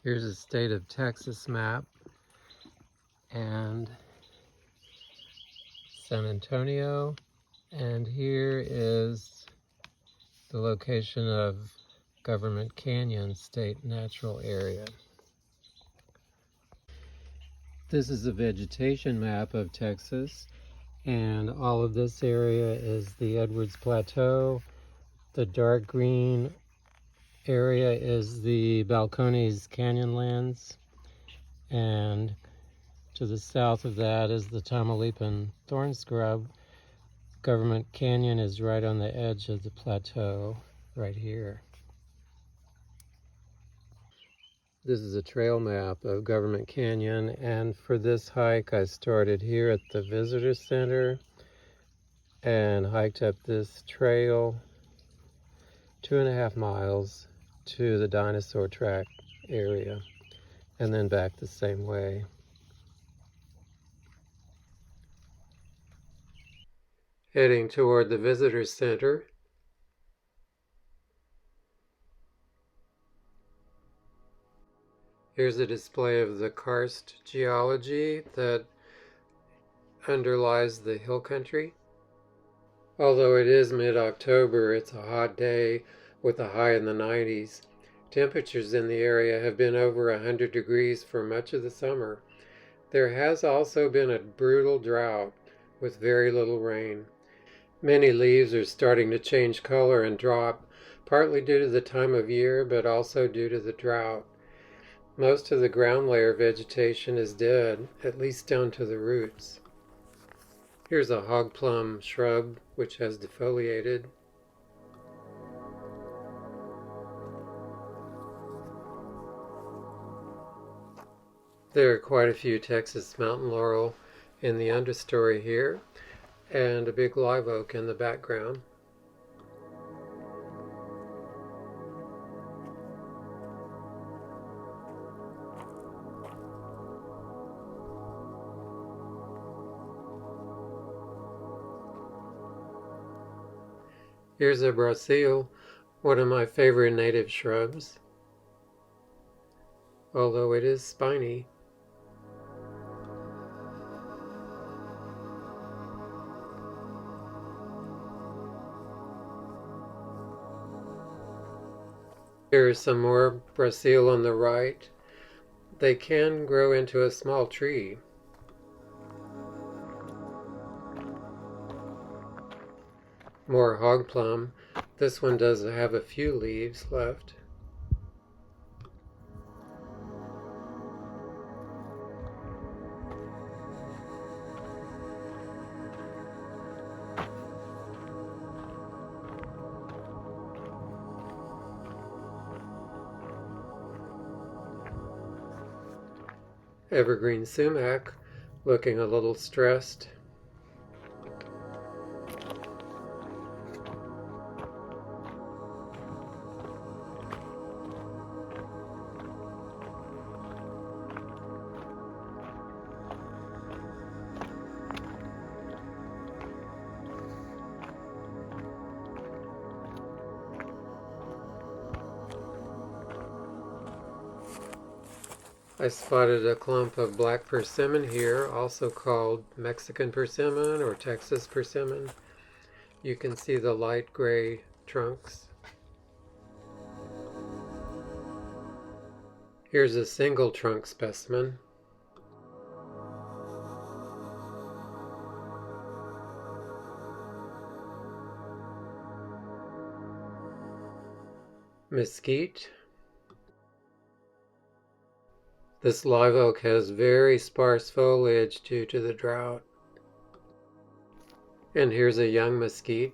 Here's a state of Texas map, and San Antonio, and here is the location of Government Canyon State Natural Area. This is a vegetation map of Texas, and all of this area is the Edwards Plateau. The dark green area is the Balcones Canyonlands, and to the south of that is the Tamaulipan thorn scrub. Government Canyon is right on the edge of the plateau, right here. This is a trail map of Government Canyon, and for this hike I started here at the visitor center and hiked up this trail 2.5 miles to the Dinosaur track area, and then back the same way. Heading toward the visitor center. Here's a display of the karst geology that underlies the hill country. Although it is mid-October, it's a hot day with a high in the 90s. Temperatures in the area have been over 100 degrees for much of the summer. There has also been a brutal drought with very little rain. Many leaves are starting to change color and drop, partly due to the time of year, but also due to the drought. Most of the ground layer vegetation is dead, at least down to the roots. Here's a hog plum shrub which has defoliated. There are quite a few Texas mountain laurel in the understory here, and a big live oak in the background. Here's a Brasil, one of my favorite native shrubs, although it is spiny. Here is some more Brasil on the right. They can grow into a small tree. More hog plum. This one does have a few leaves left. Evergreen Sumac, looking a little stressed. I spotted a clump of black persimmon here, also called Mexican persimmon or Texas persimmon. You can see the light gray trunks. Here's a single trunk specimen. Mesquite. This live oak has very sparse foliage due to the drought. And here's a young mesquite.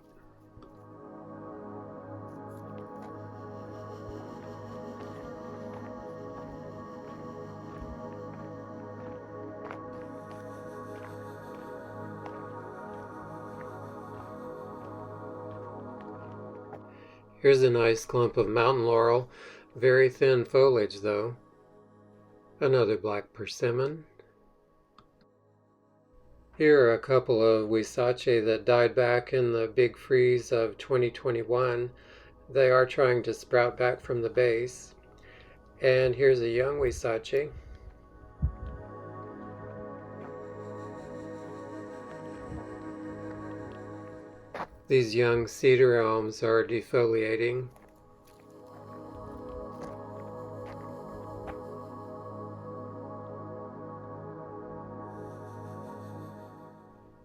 Here's a nice clump of mountain laurel, very thin foliage though. Another black persimmon. Here are a couple of Huisache that died back in the big freeze of 2021. They are trying to sprout back from the base. And here's a young Huisache. These young cedar elms are defoliating.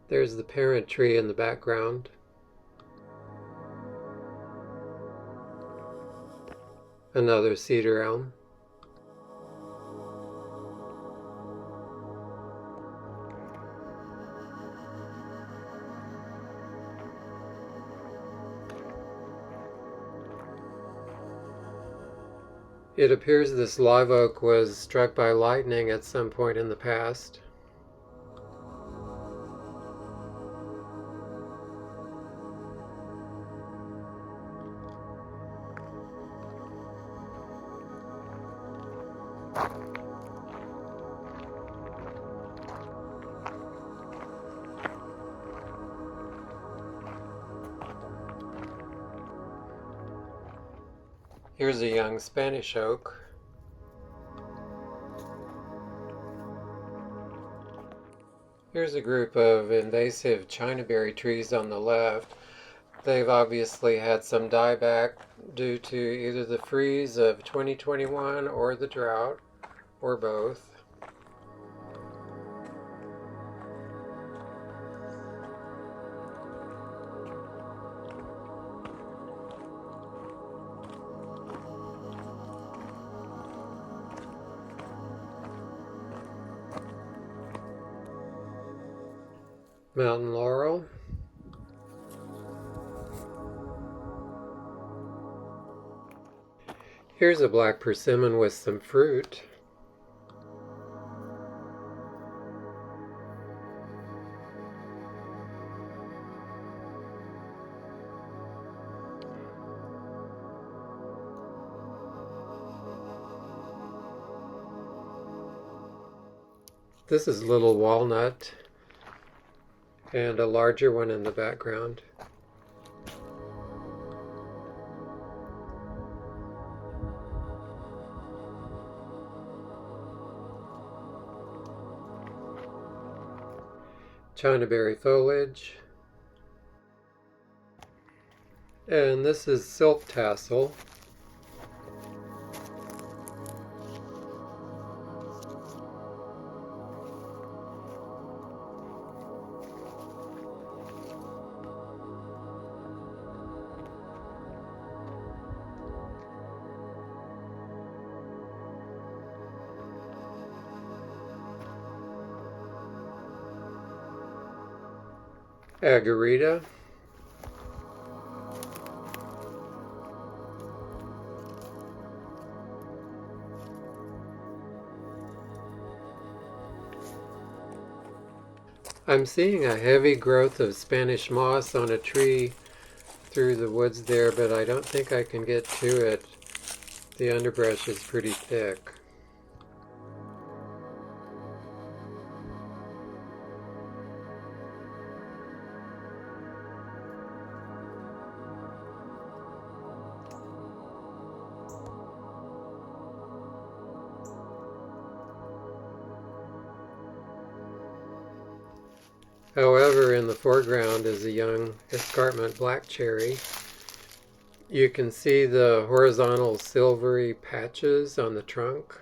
There's the parent tree in the background. Another cedar elm. It appears this live oak was struck by lightning at some point in the past. Here's a young Spanish oak. Here's a group of invasive chinaberry trees on the left. They've obviously had some dieback due to either the freeze of 2021 or the drought, or both. Mountain laurel. Here's a black persimmon with some fruit. This is little walnut, and a larger one in the background. Chinaberry foliage. And this is silk tassel. Agarita. I'm seeing a heavy growth of Spanish moss on a tree through the woods there, but I don't think I can get to it. The underbrush is pretty thick. However, in the foreground is a young escarpment black cherry. You can see the horizontal silvery patches on the trunk.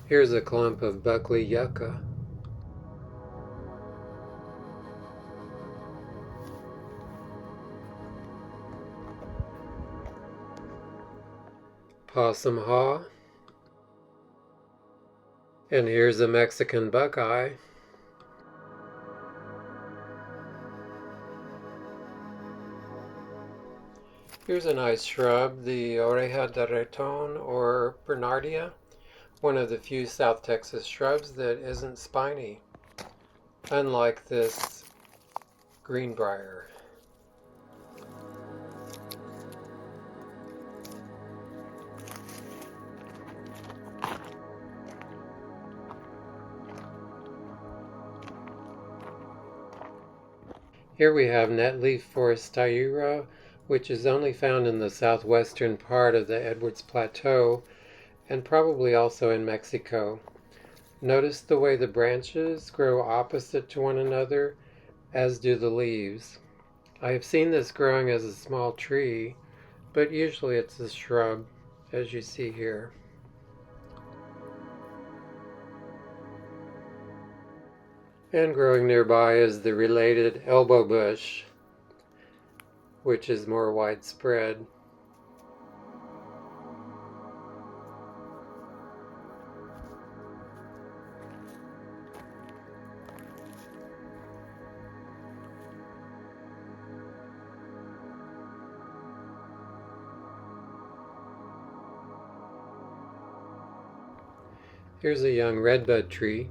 Here's a clump of buckley yucca. Possum haw. And here's a Mexican buckeye. Here's a nice shrub, the oreja de raton, or Bernardia, one of the few South Texas shrubs that isn't spiny, unlike this greenbrier. Here we have netleaf forestiera, which is only found in the southwestern part of the Edwards Plateau and probably also in Mexico. Notice the way the branches grow opposite to one another, as do the leaves. I have seen this growing as a small tree, but usually it's a shrub, as you see here. And growing nearby is the related elbow bush, which is more widespread. Here's a young redbud tree.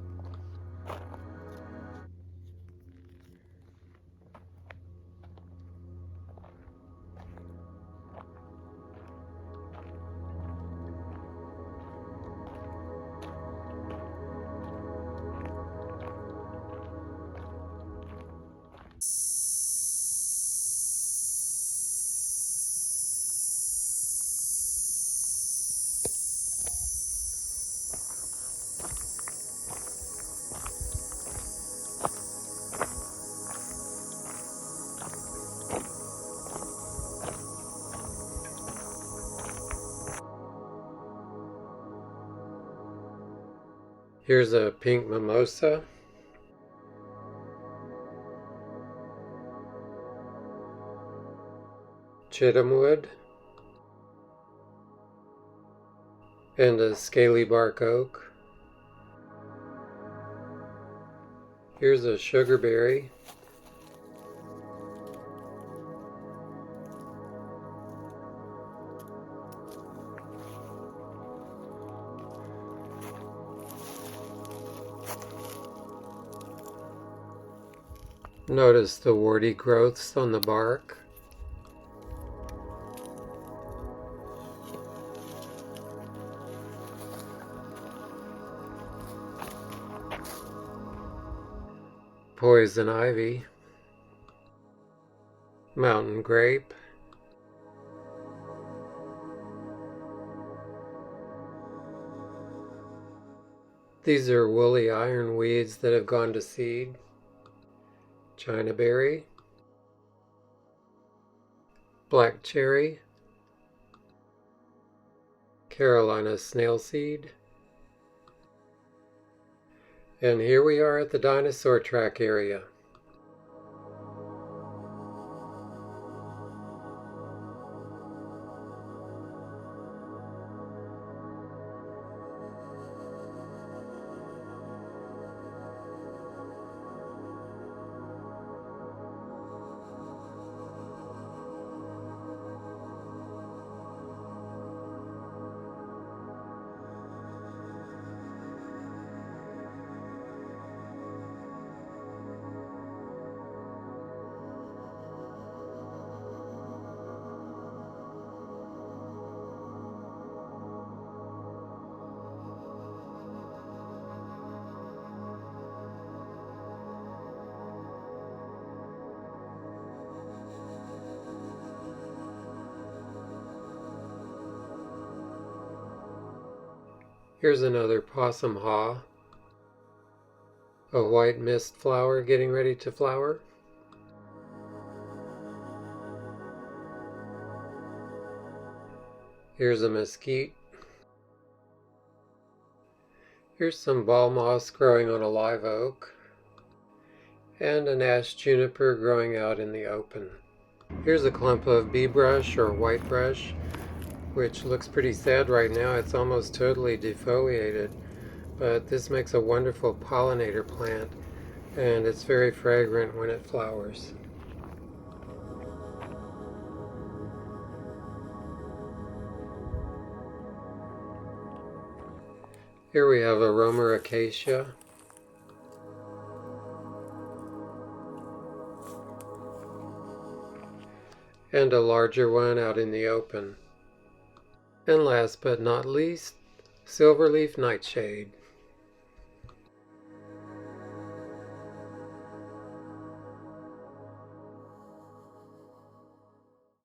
Here's a pink mimosa. Chitomwood. And a scaly bark oak. Here's a sugarberry. Notice the warty growths on the bark. Poison ivy. Mountain grape. These are woolly ironweeds that have gone to seed. Chinaberry, black cherry, Carolina snailseed, and here we are at the dinosaur track area. Here's another possum haw, a white mist flower getting ready to flower. Here's a mesquite. Here's some ball moss growing on a live oak, and an Ashe Juniper growing out in the open. Here's a clump of bee brush or white brush, which looks pretty sad right now. It's almost totally defoliated, but this makes a wonderful pollinator plant, and it's very fragrant when it flowers. Here we have a Romer acacia. And a larger one out in the open. And last but not least, silverleaf nightshade.